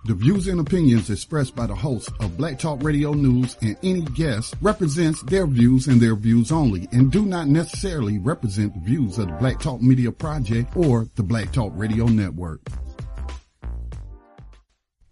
The views and opinions expressed by the host of Black Talk Radio News and any guest represents their views and their views only and do not necessarily represent the views of the Black Talk Media Project or the Black Talk Radio Network.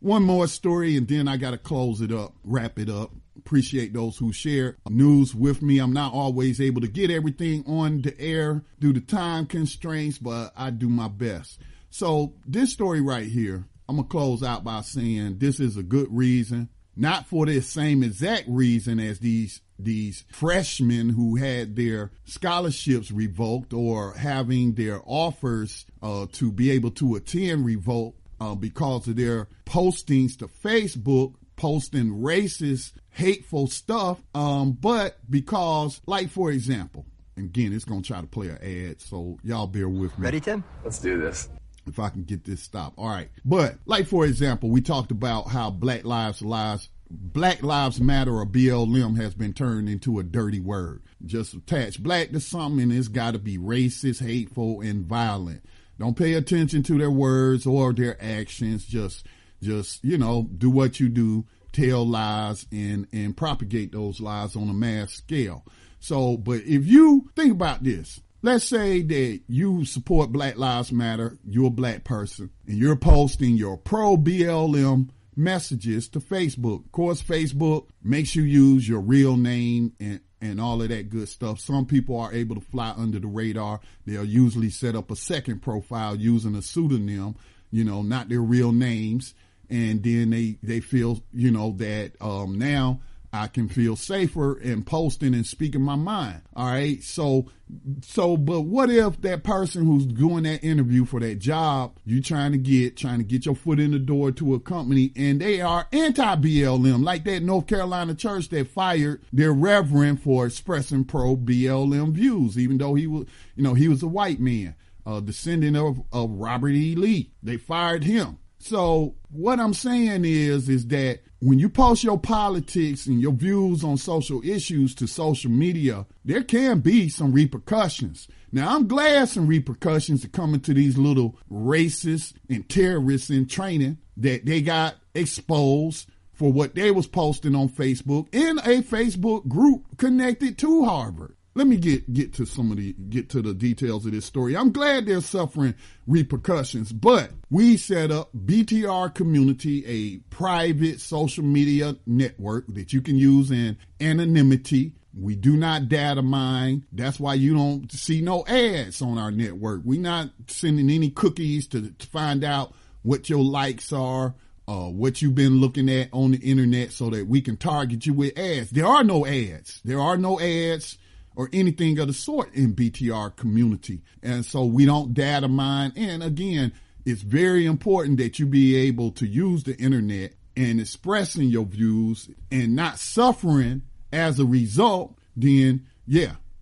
One more story and then I got to close it up, wrap it up. Appreciate those who share news with me. I'm not always able to get everything on the air due to time constraints, but I do my best. So this story right here, I'm going to close out by saying this is a good reason, not for the same exact reason as these freshmen who had their scholarships revoked or having their offers to be able to attend revoked because of their postings to Facebook, posting racist, hateful stuff, but because, like, for example, again, it's going to try to play an ad, so y'all bear with me. Ready, Tim? Let's do this. If I can get this stopped. All right. But like, for example, we talked about how Black Lives Matter or BLM has been turned into a dirty word. Just attach black to something and it's got to be racist, hateful, and violent. Don't pay attention to their words or their actions. Just, do what you do, tell lies and propagate those lies on a mass scale. So, but if you think about this, let's say that you support Black Lives Matter, you're a black person, and you're posting your pro-BLM messages to Facebook. Of course, Facebook makes you use your real name and all of that good stuff. Some people are able to fly under the radar. They'll usually set up a second profile using a pseudonym, not their real names. And then they feel, that now I can feel safer in posting and speaking my mind. All right. So, but what if that person who's doing that interview for that job you trying to get your foot in the door to a company and they are anti-BLM, like that North Carolina church that fired their reverend for expressing pro-BLM views, even though he was a white man, descendant of Robert E. Lee. They fired him. So what I'm saying is that when you post your politics and your views on social issues to social media, there can be some repercussions. Now, I'm glad some repercussions are coming to these little racists and terrorists in training that they got exposed for what they was posting on Facebook in a Facebook group connected to Harvard. Let me get to the details of this story. I'm glad they're suffering repercussions, but we set up BTR Community, a private social media network that you can use in anonymity. We do not data mine. That's why you don't see no ads on our network. We're not sending any cookies to find out what your likes are, what you've been looking at on the internet so that we can target you with ads. There are no ads. There are no ads or anything of the sort in BTR Community. And so we don't data mine. And again, it's very important that you be able to use the internet and expressing your views and not suffering as a result. Then,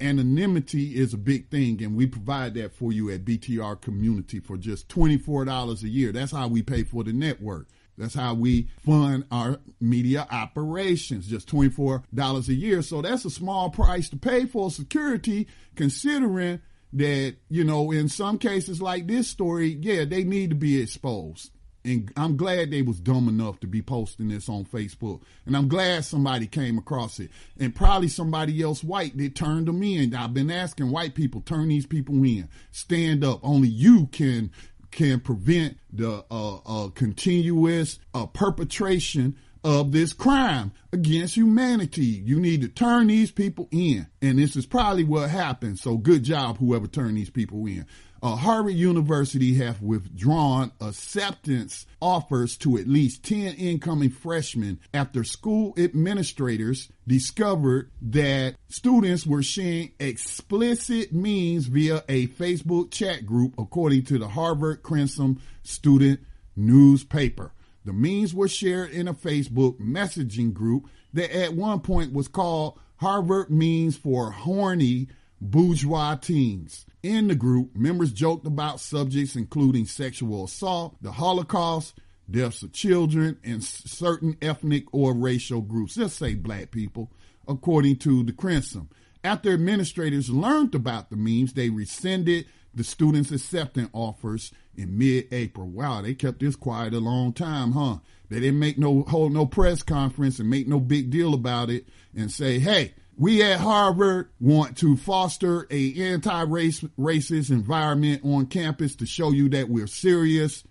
anonymity is a big thing. And we provide that for you at BTR Community for just $24 a year. That's how we pay for the network. That's how we fund our media operations, just $24 a year. So that's a small price to pay for security, considering that, in some cases like this story, they need to be exposed. And I'm glad they was dumb enough to be posting this on Facebook. And I'm glad somebody came across it. And probably somebody else white that turned them in. I've been asking white people, turn these people in. Stand up. Only you can prevent the continuous perpetration of this crime against humanity. You need to turn these people in. And this is probably what happened. So good job, whoever turned these people in. Harvard University have withdrawn acceptance offers to at least 10 incoming freshmen after school administrators discovered that students were sharing explicit memes via a Facebook chat group, according to the Harvard Crimson student newspaper. The memes were shared in a Facebook messaging group that at one point was called Harvard Memes for Horny Bourgeois Teens. In the group, members joked about subjects including sexual assault, the Holocaust, deaths of children, and certain ethnic or racial groups. Let's say black people, according to the Crimson. After administrators learned about the memes, they rescinded the students accepting offers in mid-April. Wow, they kept this quiet a long time, huh? They didn't hold no press conference and make no big deal about it and say, hey, we at Harvard want to foster a anti-racist environment on campus to show you that we're serious.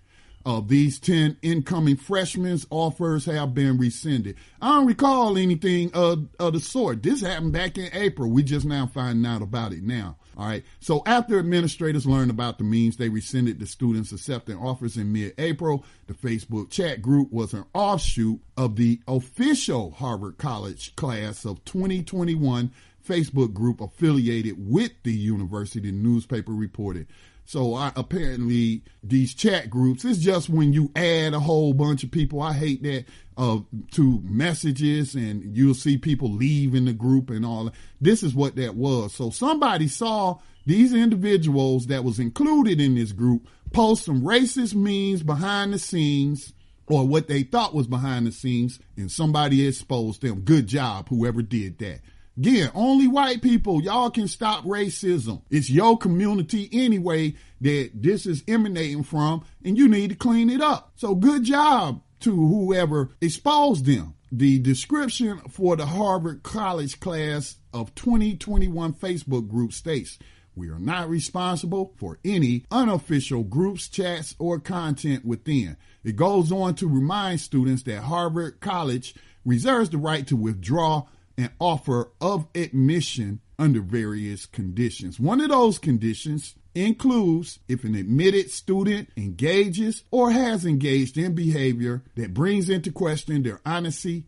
Of these 10 incoming freshmen's offers have been rescinded. I don't recall anything of the sort. This happened back in April. We just now finding out about it now. All right. So after administrators learned about the means, they rescinded the students accepting offers in mid-April. The Facebook chat group was an offshoot of the official Harvard College class of 2021 Facebook group affiliated with the university, the newspaper reported. So apparently these chat groups, it's just when you add a whole bunch of people. I hate that to messages, and you'll see people leaving the group and all that. This is what that was. So somebody saw these individuals that was included in this group post some racist memes behind the scenes, or what they thought was behind the scenes, and somebody exposed them. Good job, whoever did that. Again, only white people, y'all can stop racism. It's your community anyway that this is emanating from, and you need to clean it up. So good job to whoever exposed them. The description for the Harvard College class of 2021 Facebook group states, we are not responsible for any unofficial groups, chats, or content within. It goes on to remind students that Harvard College reserves the right to withdraw an offer of admission under various conditions. One of those conditions includes if an admitted student engages or has engaged in behavior that brings into question their honesty,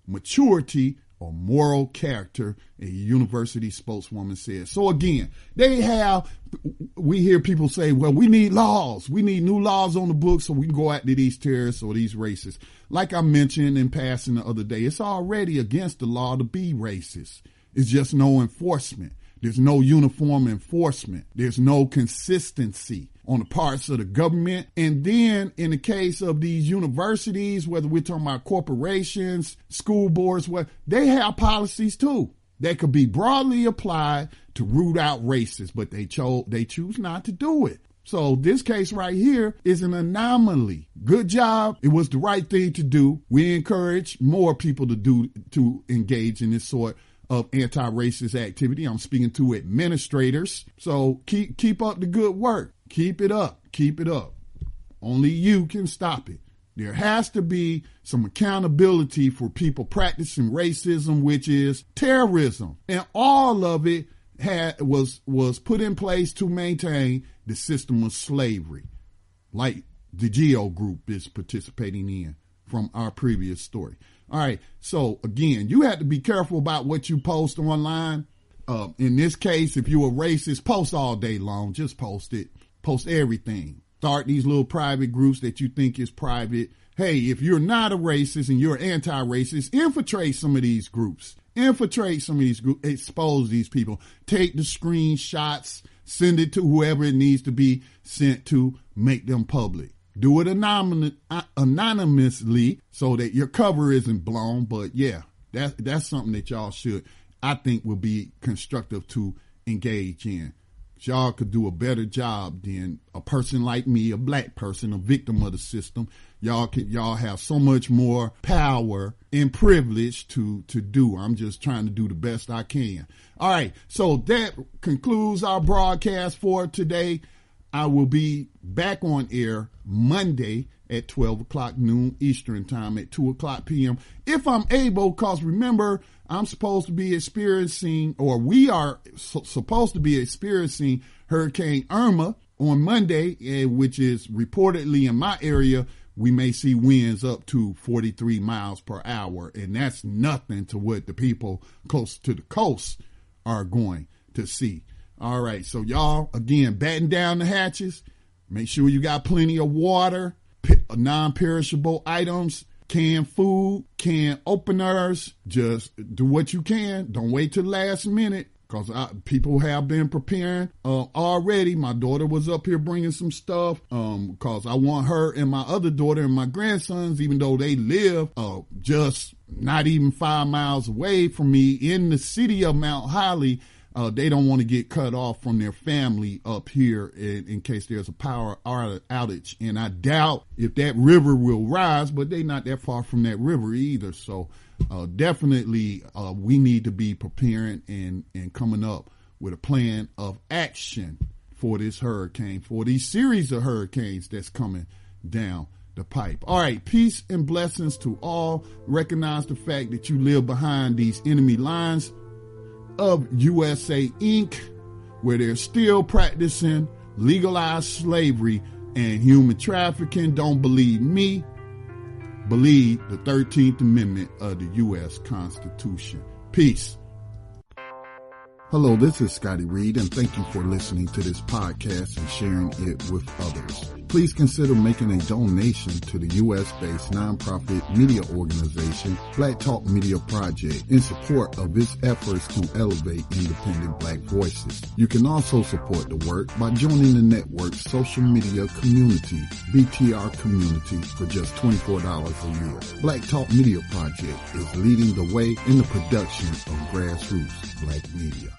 maturity, or moral character, a university spokeswoman said. So again, we hear people say, well, we need laws. We need new laws on the books so we can go after these terrorists or these racists. Like I mentioned in passing the other day, it's already against the law to be racist. It's just no enforcement. There's no uniform enforcement. There's no consistency on the parts of the government. And then in the case of these universities, whether we're talking about corporations, school boards, they have policies too that could be broadly applied to root out racists, but they choose not to do it. So this case right here is an anomaly. Good job. It was the right thing to do. We encourage more people to engage in this sort of anti-racist activity. I'm speaking to administrators. So keep up the good work. Keep it up. Keep it up. Only you can stop it. There has to be some accountability for people practicing racism, which is terrorism. And all of it was put in place to maintain the system of slavery, like the GEO group is participating in from our previous story. All right. So again, you have to be careful about what you post online. In this case, if you're a racist, post all day long. Just post it. Post everything. Start these little private groups that you think is private. Hey, if you're not a racist and you're anti-racist, infiltrate some of these groups. Expose these people. Take the screenshots, send it to whoever it needs to be sent to, make them public. Do it anonymously so that your cover isn't blown. But yeah, that's something that y'all I think will be constructive to engage in. Y'all could do a better job than a person like me, a black person, a victim of the system. Y'all have so much more power and privilege to do. I'm just trying to do the best I can. All right. So that concludes our broadcast for today. I will be back on air Monday at 12 o'clock noon Eastern time at 2 o'clock p.m. if I'm able, because remember, I'm supposed to be experiencing, or we are supposed to be experiencing Hurricane Irma on Monday, which is reportedly in my area. We may see winds up to 43 miles per hour, and that's nothing to what the people close to the coast are going to see. All right, so y'all, again, batten down the hatches. Make sure you got plenty of water, non-perishable items, canned food, canned openers. Just do what you can. Don't wait till the last minute, because people have been preparing already. My daughter was up here bringing some stuff because I want her and my other daughter and my grandsons, even though they live just not even 5 miles away from me in the city of Mount Holly, They don't want to get cut off from their family up here in case there's a power outage. And I doubt if that river will rise, but they're not that far from that river either. So definitely we need to be preparing and coming up with a plan of action for this hurricane, for these series of hurricanes that's coming down the pipe. All right, peace and blessings to all. Recognize the fact that you live behind these enemy lines of USA Inc., where they're still practicing legalized slavery and human trafficking. Don't believe me. Believe the 13th Amendment of the U.S. Constitution. Peace. Hello, this is Scotty Reed, and thank you for listening to this podcast and sharing it with others. Please consider making a donation to the U.S.-based nonprofit media organization, Black Talk Media Project, in support of its efforts to elevate independent Black voices. You can also support the work by joining the network's social media community, BTR Community, for just $24 a year. Black Talk Media Project is leading the way in the production of grassroots Black media.